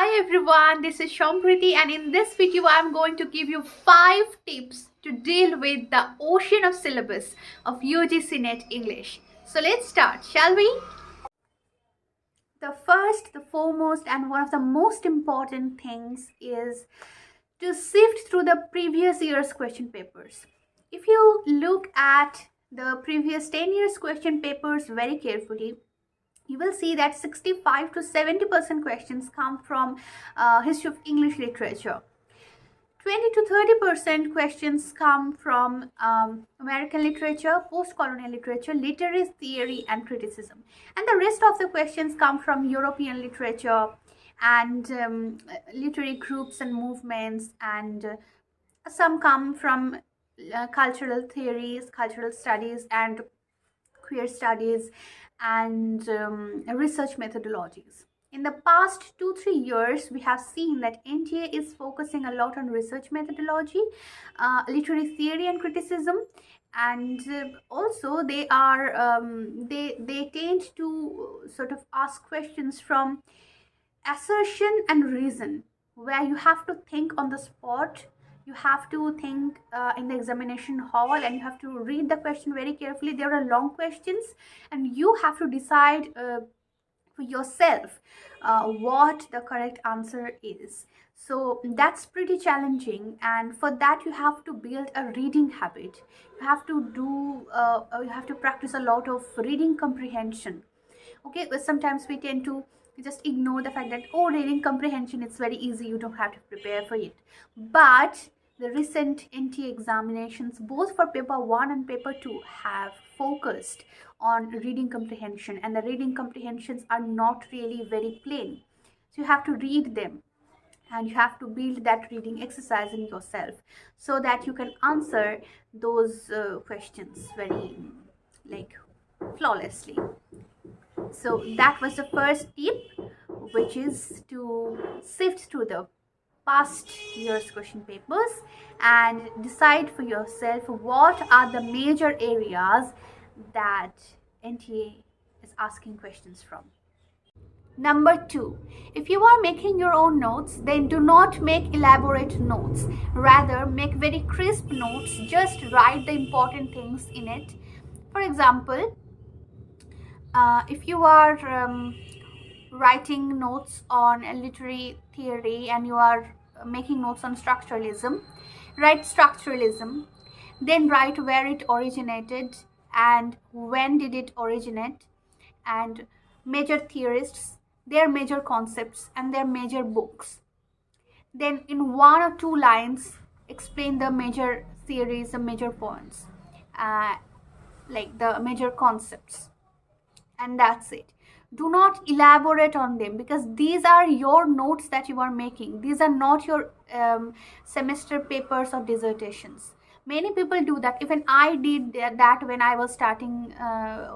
Hi everyone, this is Sampriti, and in this video I'm going to give you 5 tips to deal with the ocean of syllabus of UGC Net English. So let's start, shall we? The first, the foremost, and one of the most important things is to sift through the previous year's question papers. If you look at the previous 10 years question papers very carefully, you will see that 65 to 70% questions come from history of English literature. 20 to 30% questions come from American literature, post-colonial literature, literary theory and criticism. And the rest of the questions come from European literature and literary groups and movements, and some come from cultural theories, cultural studies, and queer studies and research methodologies. In the past 2-3 years, we have seen that NTA is focusing a lot on research methodology, literary theory and criticism, and also they tend to sort of ask questions from assertion and reason, where you have to think on the spot. You have to think in the examination hall, and you have to read the question very carefully. There are long questions and you have to decide for yourself what the correct answer is. So that's pretty challenging, and for that you have to build a reading habit. You have to practice a lot of reading comprehension. Okay, but sometimes we tend to just ignore the fact that, oh, reading comprehension, it's very easy, you don't have to prepare for it. But the recent NT examinations, both for paper 1 and paper 2, have focused on reading comprehension, and the reading comprehensions are not really very plain. So you have to read them, and you have to build that reading exercise in yourself so that you can answer those questions very, like, flawlessly. So that was the first tip, which is to sift through the past year's question papers and decide for yourself what are the major areas that NTA is asking questions from. Number 2, if you are making your own notes, then do not make elaborate notes. Rather, make very crisp notes. Just write the important things in it. For example, if you are writing notes on a literary theory and you are making notes on structuralism, write structuralism, then write where it originated and when did it originate, and major theorists, their major concepts and their major books. Then in 1 or 2 lines explain the major theories, the major points, uh, like the major concepts, and that's it. Do not elaborate on them, because these are your notes that you are making. These are not your semester papers or dissertations. Many people do that. Even I did that when I was starting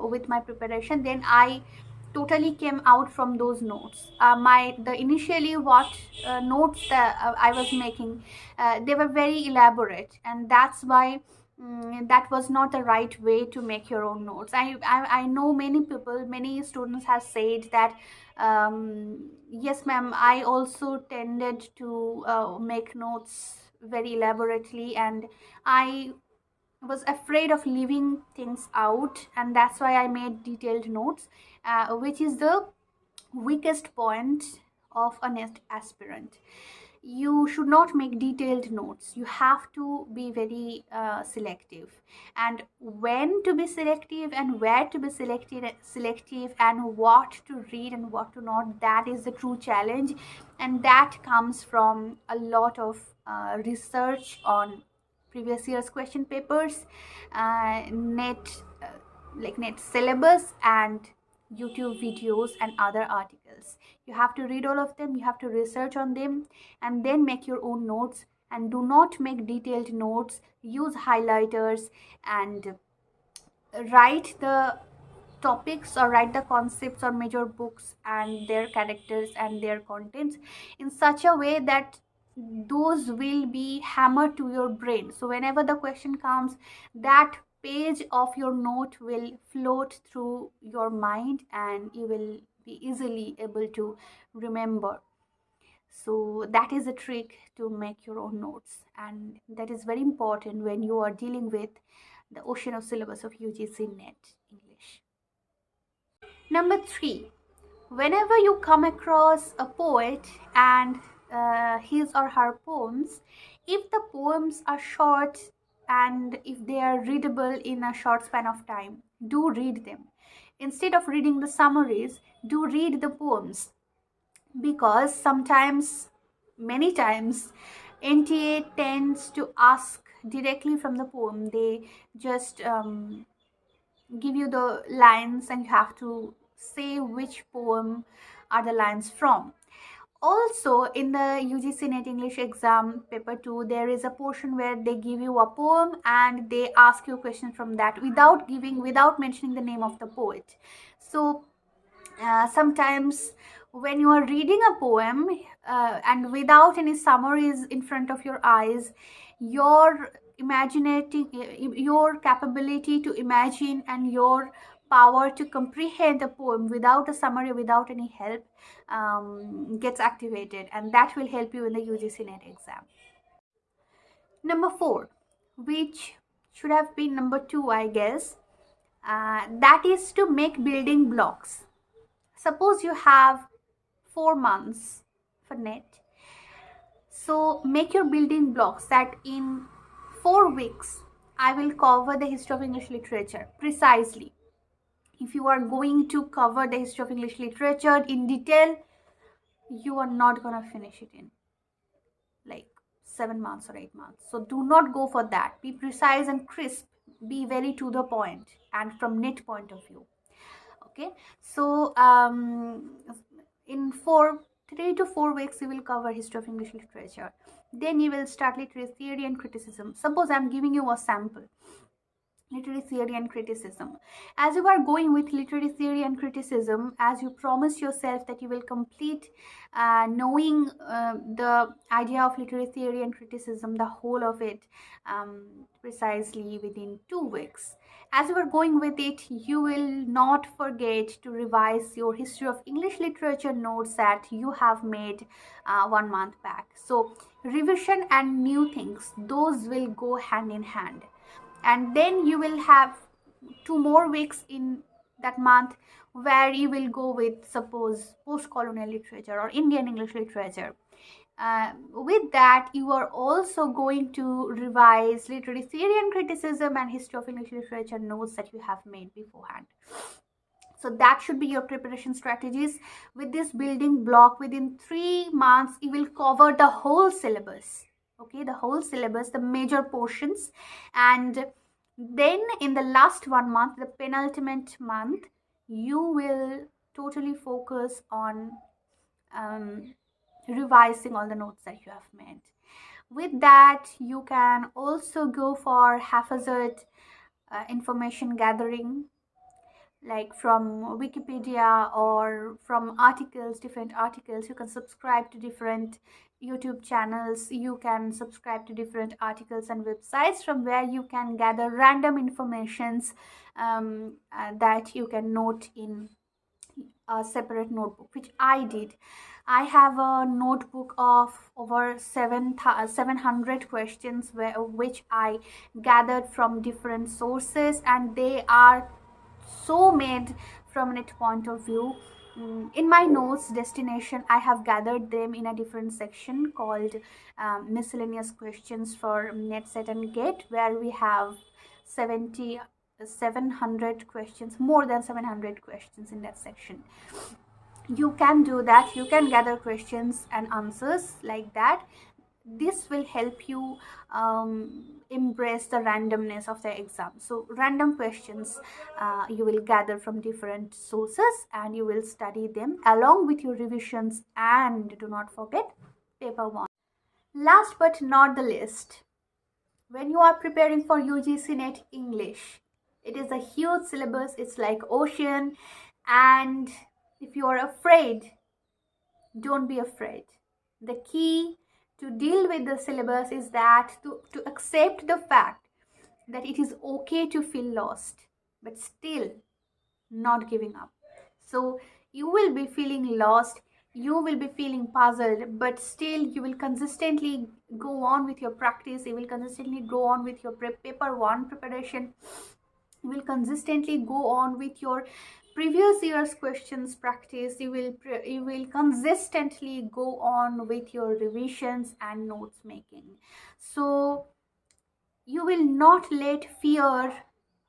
with my preparation. Then I totally came out from those notes. My the initially what notes that I was making, they were very elaborate, and that's why that was not the right way to make your own notes. I know many people, many students have said that, yes ma'am, I also tended to make notes very elaborately, and I was afraid of leaving things out, and that's why I made detailed notes, which is the weakest point of a next aspirant. You should not make detailed notes. You have to be very selective, and when to be selective and where to be selective and what to read and what to not, that is the true challenge, and that comes from a lot of research on previous year's question papers, net like net syllabus, and YouTube videos and other articles. You have to read all of them, you have to research on them, and then make your own notes. And do not make detailed notes. Use highlighters and write the topics or write the concepts or major books and their characters and their contents in such a way that those will be hammered to your brain. So whenever the question comes, that page of your note will float through your mind and you will be easily able to remember. So that is a trick to make your own notes, and that is very important when you are dealing with the ocean of syllabus of UGC net English. Number 3, whenever you come across a poet and his or her poems, if the poems are short and if they are readable in a short span of time, do read them. Instead of reading the summaries, do read the poems, because sometimes, many times, NTA tends to ask directly from the poem. They just give you the lines and you have to say which poem are the lines from. Also, in the UGC Net English exam paper 2, there is a portion where they give you a poem and they ask you a question from that without mentioning the name of the poet. So sometimes when you are reading a poem and without any summaries in front of your eyes, your imaginating your capability to imagine and your power to comprehend a poem without a summary, without any help, gets activated, and that will help you in the UGC net exam. Number 4, which should have been number 2, I guess, that is to make building blocks. Suppose you have 4 months for net, so make your building blocks that in 4 weeks I will cover the history of English literature precisely. If you are going to cover the history of English literature in detail, you are not gonna finish it in like 7 months or 8 months. So do not go for that. Be precise and crisp, be very to the point, and from net point of view. Okay, so in 3 to 4 weeks you will cover history of English literature. Then you will start literary theory and criticism. Suppose I'm giving you a sample, literary theory and criticism. As you are going with literary theory and criticism, as you promise yourself that you will complete knowing the idea of literary theory and criticism, the whole of it, precisely within 2 weeks. As you are going with it, you will not forget to revise your history of English literature notes that you have made 1 month back. So revision and new things, those will go hand in hand. And then you will have 2 more weeks in that month where you will go with, suppose, post-colonial literature or Indian English literature. With that, you are also going to revise literary theory and criticism and history of English literature notes that you have made beforehand. So that should be your preparation strategies. With this building block, within 3 months you will cover the whole syllabus. Okay, the whole syllabus, the major portions. And then in the last 1 month, the penultimate month, you will totally focus on revising all the notes that you have made. With that, you can also go for haphazard information gathering, like from Wikipedia or from articles, different articles. You can subscribe to different YouTube channels. You can subscribe to different articles and websites from where you can gather random informations that you can note in a separate notebook, which I did. I have a notebook of over 700 questions which I gathered from different sources, and they are so made from a net point of view. In my notes destination, I have gathered them in a different section called miscellaneous questions for net, set and get, where we have 700 questions, more than 700 questions in that section. You can do that. You can gather questions and answers like that. This will help you embrace the randomness of the exam. So random questions you will gather from different sources and you will study them along with your revisions, and do not forget paper 1. Last but not the least, when you are preparing for UGC net English, it is a huge syllabus. It's like ocean, and if you are afraid, don't be afraid. The key to deal with the syllabus is that to accept the fact that it is okay to feel lost, but still not giving up. So you will be feeling lost, you will be feeling puzzled, but still you will consistently go on with your practice. You will consistently go on with your paper 1 preparation. You will consistently go on with your previous year's questions practice. You will consistently go on with your revisions and notes making. So you will not let fear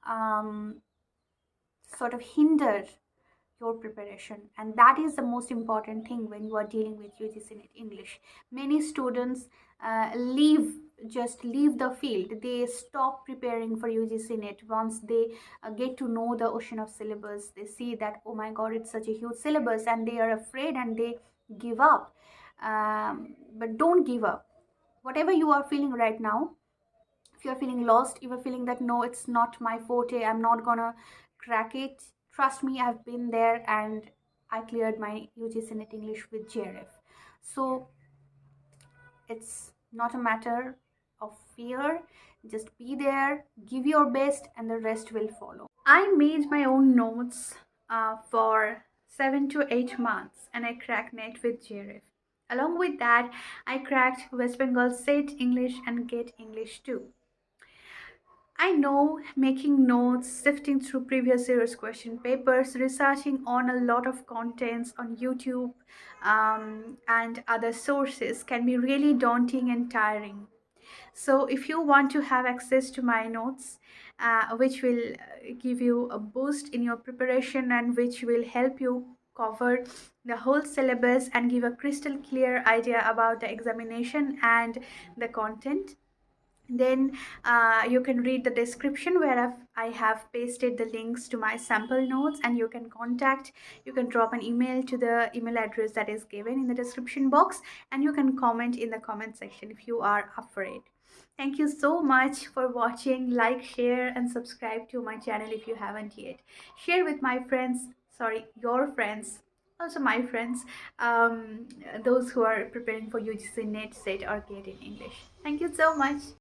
um, sort of hinder your preparation, and that is the most important thing when you are dealing with UGC Net English. Many students leave just leave the field. They stop preparing for UGC Net once they get to know the ocean of syllabus. They see that, oh my god, it's such a huge syllabus, and they are afraid and they give up. But don't give up. Whatever you are feeling right now, if you're feeling lost, if you're feeling that no, it's not my forte, I'm not gonna crack it, trust me, I've been there and I cleared my UGC Net English with JRF. So it's not a matter of fear. Just be there, give your best, and the rest will follow. I made my own notes for 7 to 8 months, and I cracked net with JRF. Along with that, I cracked West Bengal SET English and GET English too. I know making notes, sifting through previous year's question papers, researching on a lot of contents on YouTube and other sources can be really daunting and tiring. So, if you want to have access to my notes, which will give you a boost in your preparation and which will help you cover the whole syllabus and give a crystal clear idea about the examination and the content, then you can read the description where I have pasted the links to my sample notes, and you can drop an email to the email address that is given in the description box, and you can comment in the comment section if you are afraid. Thank you so much for watching. Like, share, and subscribe to my channel if you haven't yet. Share with my friends, sorry, your friends, also my friends, those who are preparing for UGC Net, SET, or GATE in English. Thank you so much.